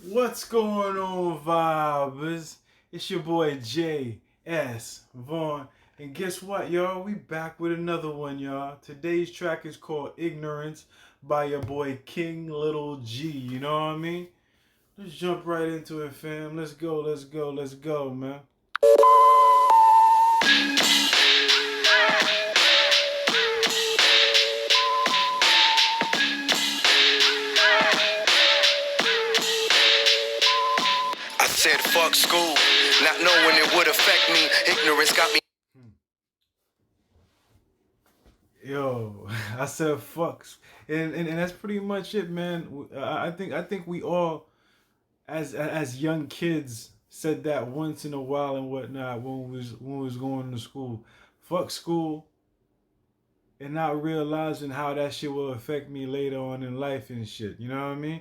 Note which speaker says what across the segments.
Speaker 1: What's going on, vibers? It's your boy J.S. Vaughn. And guess what, y'all? We back with another one, y'all. Today's track is called Ignorance by your boy King Little G. You know what I mean? Let's jump right into it, fam. Let's go, man.
Speaker 2: I said fuck school, not knowing it would affect me. Ignorance got me.
Speaker 1: Yo, I said fucks. And that's pretty much it, man. I think we all as young kids said that once in a while and whatnot when we was going to school. Fuck school, and not realizing how that shit will affect me later on in life and shit. You know what I mean?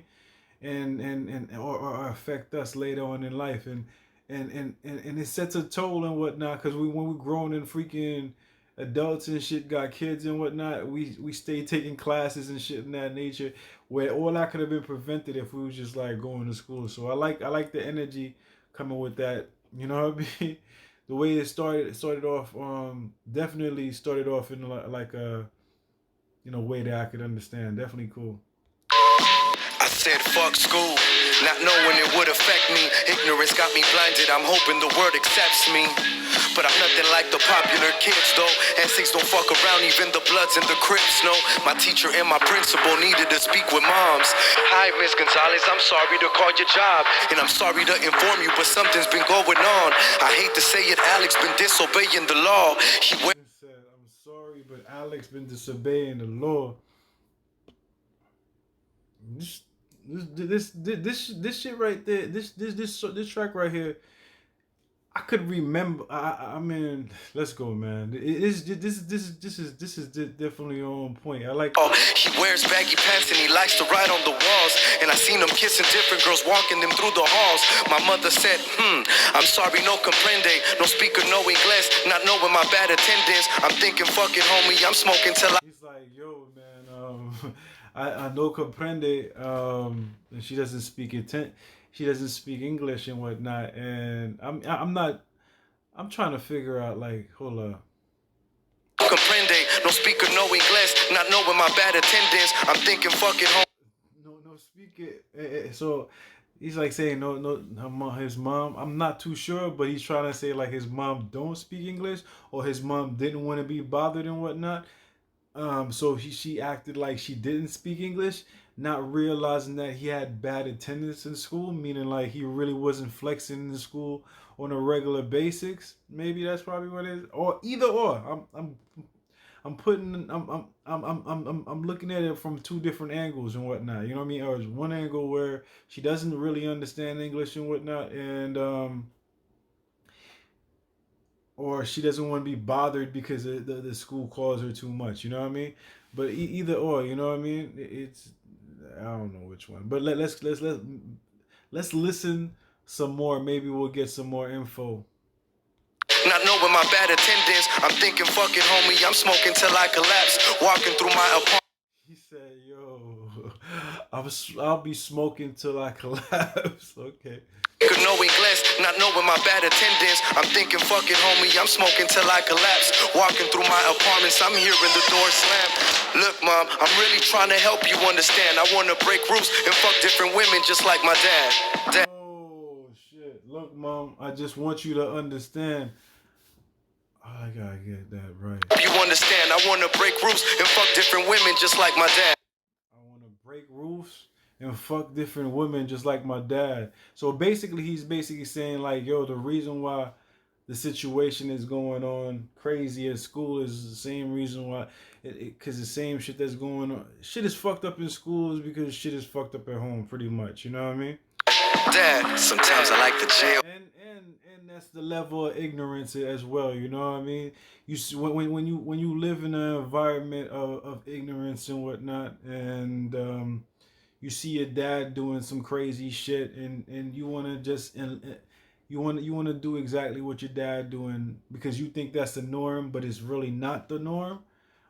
Speaker 1: Or affect us later on in life and it sets a toll and whatnot because when we grown and freaking adults and shit got kids and whatnot, we stay taking classes and shit in that nature where all that could have been prevented if we was just like going to school. So I like the energy coming with that. You know what I mean? The way it started off, definitely started off in like a way that I could understand. Definitely cool.
Speaker 2: I said fuck school, not knowing it would affect me. Ignorance got me blinded, I'm hoping the word accepts me. But I'm nothing like the popular kids though. Essays don't fuck around, even the Bloods and the Crips know. My teacher and my principal needed to speak with moms. Hi, Miss Gonzales, I'm sorry to call your job. And I'm sorry to inform you, but something's been going on. I hate to say it, Alex been disobeying the law.
Speaker 1: Said, I'm sorry, but Alex been disobeying the law. This this shit right there. This track right here. I could remember. I mean, let's go, man. This is definitely on point. I like.
Speaker 2: Oh, he wears baggy pants and he likes to ride on the walls. And I seen him kissing different girls, walking them through the halls. My mother said, I'm sorry, no comprende. No speaker, no Ingles. Not knowing my bad attendance. I'm thinking, fuck it, homie, I'm smoking till I...
Speaker 1: He's like, yo, man, I know comprende, and she doesn't speak she doesn't speak English and whatnot, and I'm trying to figure out, like, hold up.
Speaker 2: Comprende, no speaker, no Ingles. Not knowing my bad attendance. I'm thinking, fuck it, homie.
Speaker 1: No speak it. So he's like saying no, his mom. I'm not too sure, but he's trying to say like his mom don't speak English or his mom didn't want to be bothered and whatnot. So she acted like she didn't speak English, not realizing that he had bad attendance in school, meaning like he really wasn't flexing in school on a regular basis. Maybe that's probably what it is, or either or. I'm putting I'm looking at it from two different angles and whatnot. You know what I mean? Or there's one angle where she doesn't really understand English and whatnot, and or she doesn't want to be bothered because the school calls her too much. You know what I mean? But either or, you know what I mean? It's I don't know which one. But let's listen some more. Maybe we'll get some more info.
Speaker 2: Not knowing my bad attendance. I'm thinking, fuck it, homie, I'm smoking till I collapse. Walking through my apartment.
Speaker 1: He said, "Yo, I'll be smoking till I collapse." Okay.
Speaker 2: Could know Ingles, not knowing my bad attendance. I'm thinking, fuck it, homie, I'm smoking till I collapse. Walking through my apartments, I'm hearing the door slam. Look, mom, I'm really trying to help you understand. I want to break rules and fuck different women just like my dad.
Speaker 1: Oh shit! Look, mom, I just want you to understand. I gotta get that right.
Speaker 2: You understand? I want to break rules and fuck different women just like my dad.
Speaker 1: I want to break roofs and fuck different women just like my dad. So basically, he's basically saying like, yo, the reason why the situation is going on crazy at school is the same reason why, because the same shit that's going on, shit is fucked up in schools because shit is fucked up at home, pretty much. You know what I mean?
Speaker 2: Dad, sometimes I like the jail.
Speaker 1: And that's the level of ignorance as well. You know what I mean? You when you live in an environment of ignorance and whatnot, and you see your dad doing some crazy shit, and you want to just and you want to do exactly what your dad doing because you think that's the norm, but it's really not the norm,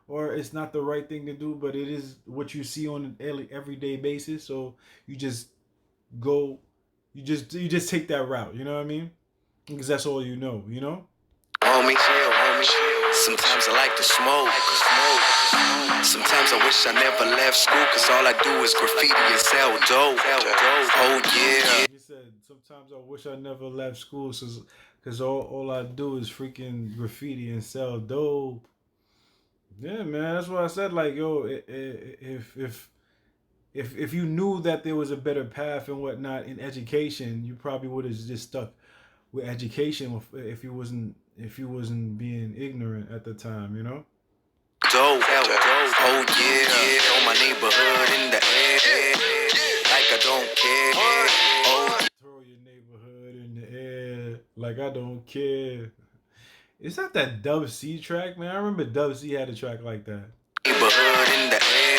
Speaker 1: or it's not the right thing to do, but it is what you see on an everyday basis. So you just go you just take that route. You know what I mean? Because that's all you know. You know.
Speaker 2: Homie, chill, homie. Sometimes I like to smoke. Sometimes I wish I never left school, cause all I do is graffiti and sell dope. Oh yeah.
Speaker 1: He said, sometimes I wish I never left school, cause all I do is freaking graffiti and sell dope. Yeah, man, that's what I said. Like, yo, if you knew that there was a better path and whatnot in education, you probably would have just stuck with education if you wasn't being ignorant at the time, you know.
Speaker 2: Dope, oh yeah, on my neighborhood in the air, like I don't care. Oh,
Speaker 1: throw your neighborhood in the air like I don't care. Is that Dub C track, man? I remember Dub C had a track like that.
Speaker 2: Neighborhood in the air,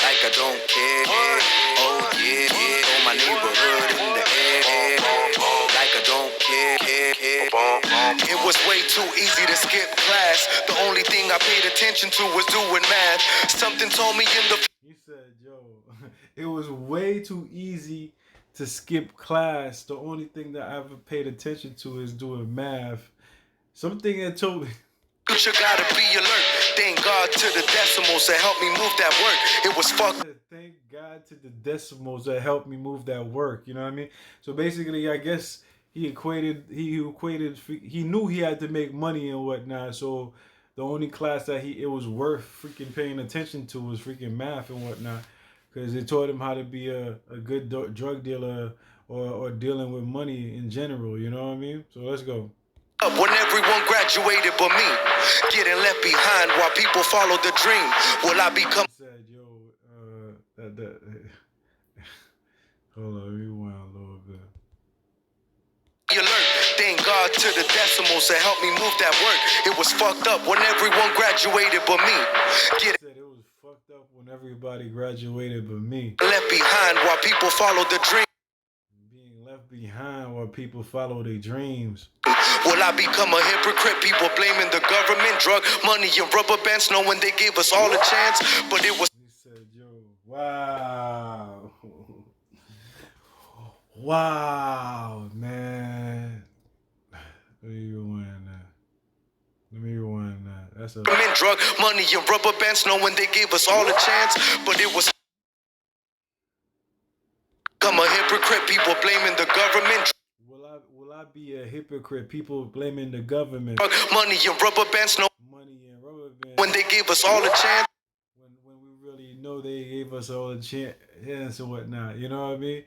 Speaker 2: like I don't care. Oh yeah, on my neighborhood in the air, like I don't care. It was way too easy to skip class. The only thing I paid attention to was doing math. Something told me in the.
Speaker 1: He said, "Yo, it was way too easy to skip class. The only thing that I ever paid attention to is doing math." Something that told me.
Speaker 2: You gotta be alert. Thank God to the decimals that helped me move that work. It was fucked.
Speaker 1: Thank God to the decimals that helped me move that work. You know what I mean? So basically, I guess he knew he had to make money and whatnot. So the only class that it was worth freaking paying attention to was freaking math and whatnot, because it taught him how to be a good drug dealer or dealing with money in general. You know what I mean? So let's go.
Speaker 2: When everyone graduated but me, getting left behind while people follow the dream. Will I become?
Speaker 1: He said, "Yo, hold on, rewind a little bit."
Speaker 2: Alert. Thank God to the decimals that helped me move that work. It was fucked up when everyone graduated but me.
Speaker 1: He said it was fucked up when everybody graduated but me.
Speaker 2: Left behind while people follow the dream.
Speaker 1: Being left behind while people follow their dreams.
Speaker 2: Will I become a hypocrite? People blaming the government, drug money, and rubber bands, knowing they gave us all a chance, but it was.
Speaker 1: He said, "Yo, wow, wow, man." Let me rewind that. That's a.
Speaker 2: Drug money and rubber bands, knowing they gave us all a chance, but it was. I'm a hypocrite. People blaming the government.
Speaker 1: Will I be a hypocrite? People blaming the government.
Speaker 2: Money and rubber bands, no.
Speaker 1: Money and rubber bands.
Speaker 2: When they gave us all a chance.
Speaker 1: When we really know they gave us all a chance and whatnot. You know what I mean?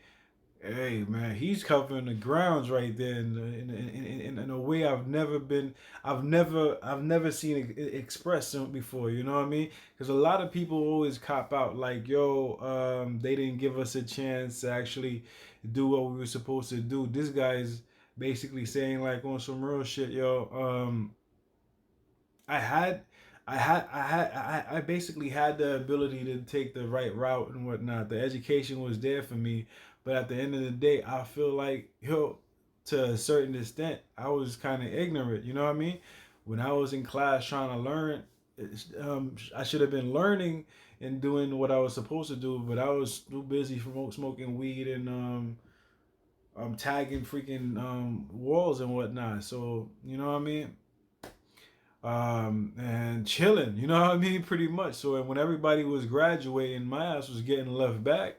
Speaker 1: Hey man, he's covering the grounds right there in a way I've never seen it expressed before. You know what I mean? Because a lot of people always cop out like, yo, they didn't give us a chance to actually do what we were supposed to do. This guy's basically saying like on some real shit, yo. I basically had the ability to take the right route and whatnot. The education was there for me. But at the end of the day, I feel like, yo, to a certain extent, I was kind of ignorant. You know what I mean? When I was in class trying to learn, I should have been learning and doing what I was supposed to do. But I was too busy smoking weed and tagging freaking walls and whatnot. So, you know what I mean? And chilling, you know what I mean? Pretty much. So when everybody was graduating, my ass was getting left back.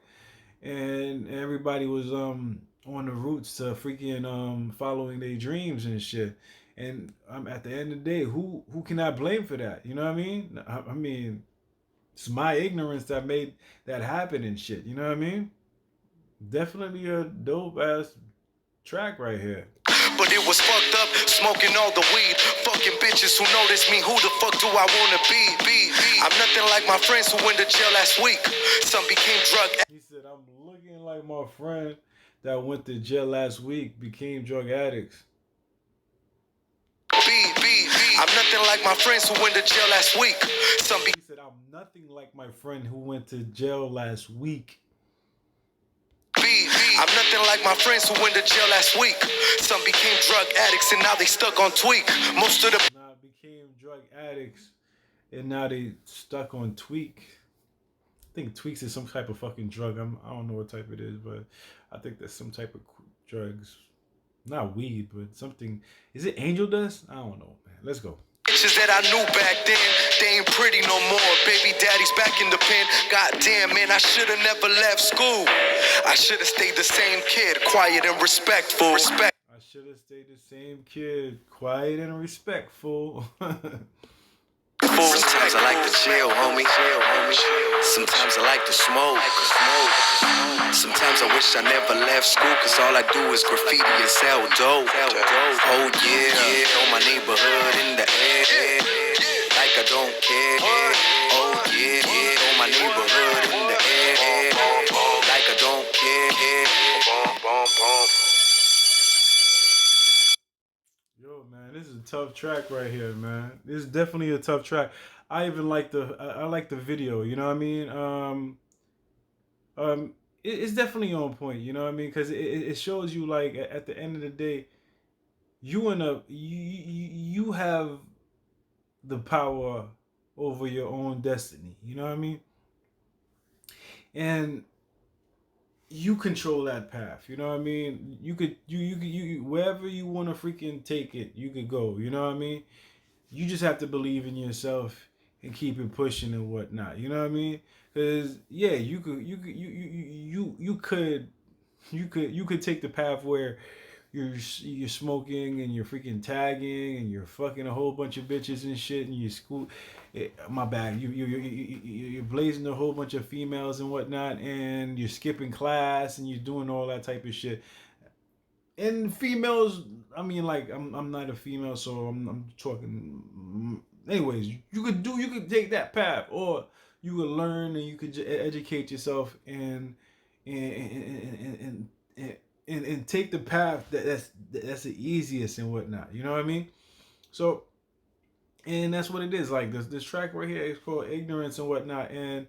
Speaker 1: And everybody was on the roots to freaking following their dreams and shit. And at the end of the day, who can I blame for that? You know what I mean? I mean, it's my ignorance that made that happen and shit. You know what I mean? Definitely a dope ass track right here.
Speaker 2: But it was fucked up, smoking all the weed. Fucking bitches who notice me, who the fuck do I wanna be? I'm nothing like my friends who went to jail last week. Some became drug.
Speaker 1: He said, I'm looking like my friend that went to jail last week became drug addicts.
Speaker 2: I'm nothing like my friends who went to jail last week.
Speaker 1: He said, I'm nothing like my friend who went to jail last week.
Speaker 2: I'm nothing like my friends who went to jail last week. Some became drug addicts and now they stuck on tweak. Most of the
Speaker 1: became drug addicts and now they stuck on tweak. think tweaks is some type of fucking drug. I don't know what type it is, but I think that's some type of drugs. Not weed, but something. Is it angel dust? I don't know, man. Let's go.
Speaker 2: Bitches that I knew back then, they ain't pretty no more. Baby daddy's back in the pen. Goddamn, man, I should've never left school. I should've stayed the same kid, quiet and respectful.
Speaker 1: I should have stayed the same kid, quiet and respectful.
Speaker 2: Sometimes I like to chill, homie. Sometimes I like to smoke. Sometimes I wish I never left school, cause all I do is graffiti and sell dope. Oh yeah, on my neighborhood in the air, like I don't care. Oh yeah, on my neighborhood in the air, like I don't care.
Speaker 1: Yo, man, this is a tough track right here, man. This is definitely a tough track. I even like I like the video. You know what I mean? It's definitely on point. You know what I mean? Because it shows you like at the end of the day, you have the power over your own destiny. You know what I mean? And you control that path. You know what I mean? You could you wherever you want to freaking take it, you could go. You know what I mean? You just have to believe in yourself and keep it pushing and whatnot. You know what I mean? Because yeah, you could take the path where you're smoking and you're freaking tagging and you're fucking a whole bunch of bitches and shit and you school. My bad. You're blazing a whole bunch of females and whatnot, and you're skipping class and you're doing all that type of shit. And females, I mean, like I'm not a female, so I'm talking. Anyways, you could take that path, or you could learn and you could educate yourself and take the path that's the easiest and whatnot. You know what I mean? So, and that's what it is. Like this track right here is called Ignorance and whatnot, and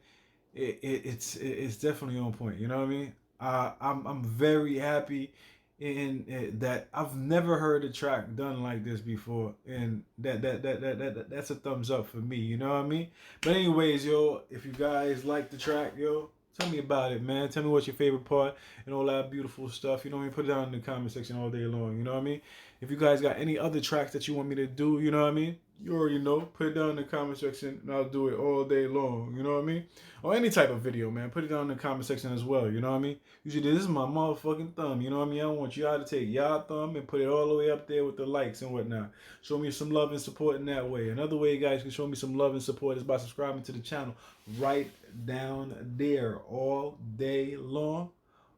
Speaker 1: it's definitely on point. You know what I mean? I'm very happy in that I've never heard a track done like this before, and that's a thumbs up for me. You know what I mean? But anyways, yo, if you guys like the track, yo, tell me about it, man. Tell me what's your favorite part and all that beautiful stuff. You know what I mean? Put it down in the comment section all day long. You know what I mean? If you guys got any other tracks that you want me to do, you know what I mean? You already know. Put it down in the comment section and I'll do it all day long. You know what I mean? Or any type of video, man. Put it down in the comment section as well. You know what I mean? Usually this is my motherfucking thumb. You know what I mean? I want y'all to take y'all thumb and put it all the way up there with the likes and whatnot. Show me some love and support in that way. Another way you guys can show me some love and support is by subscribing to the channel right down there all day long.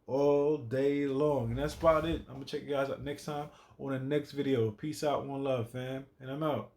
Speaker 1: All day long. And that's about it. I'm going to check you guys out next time on the next video. Peace out. One love, fam. And I'm out.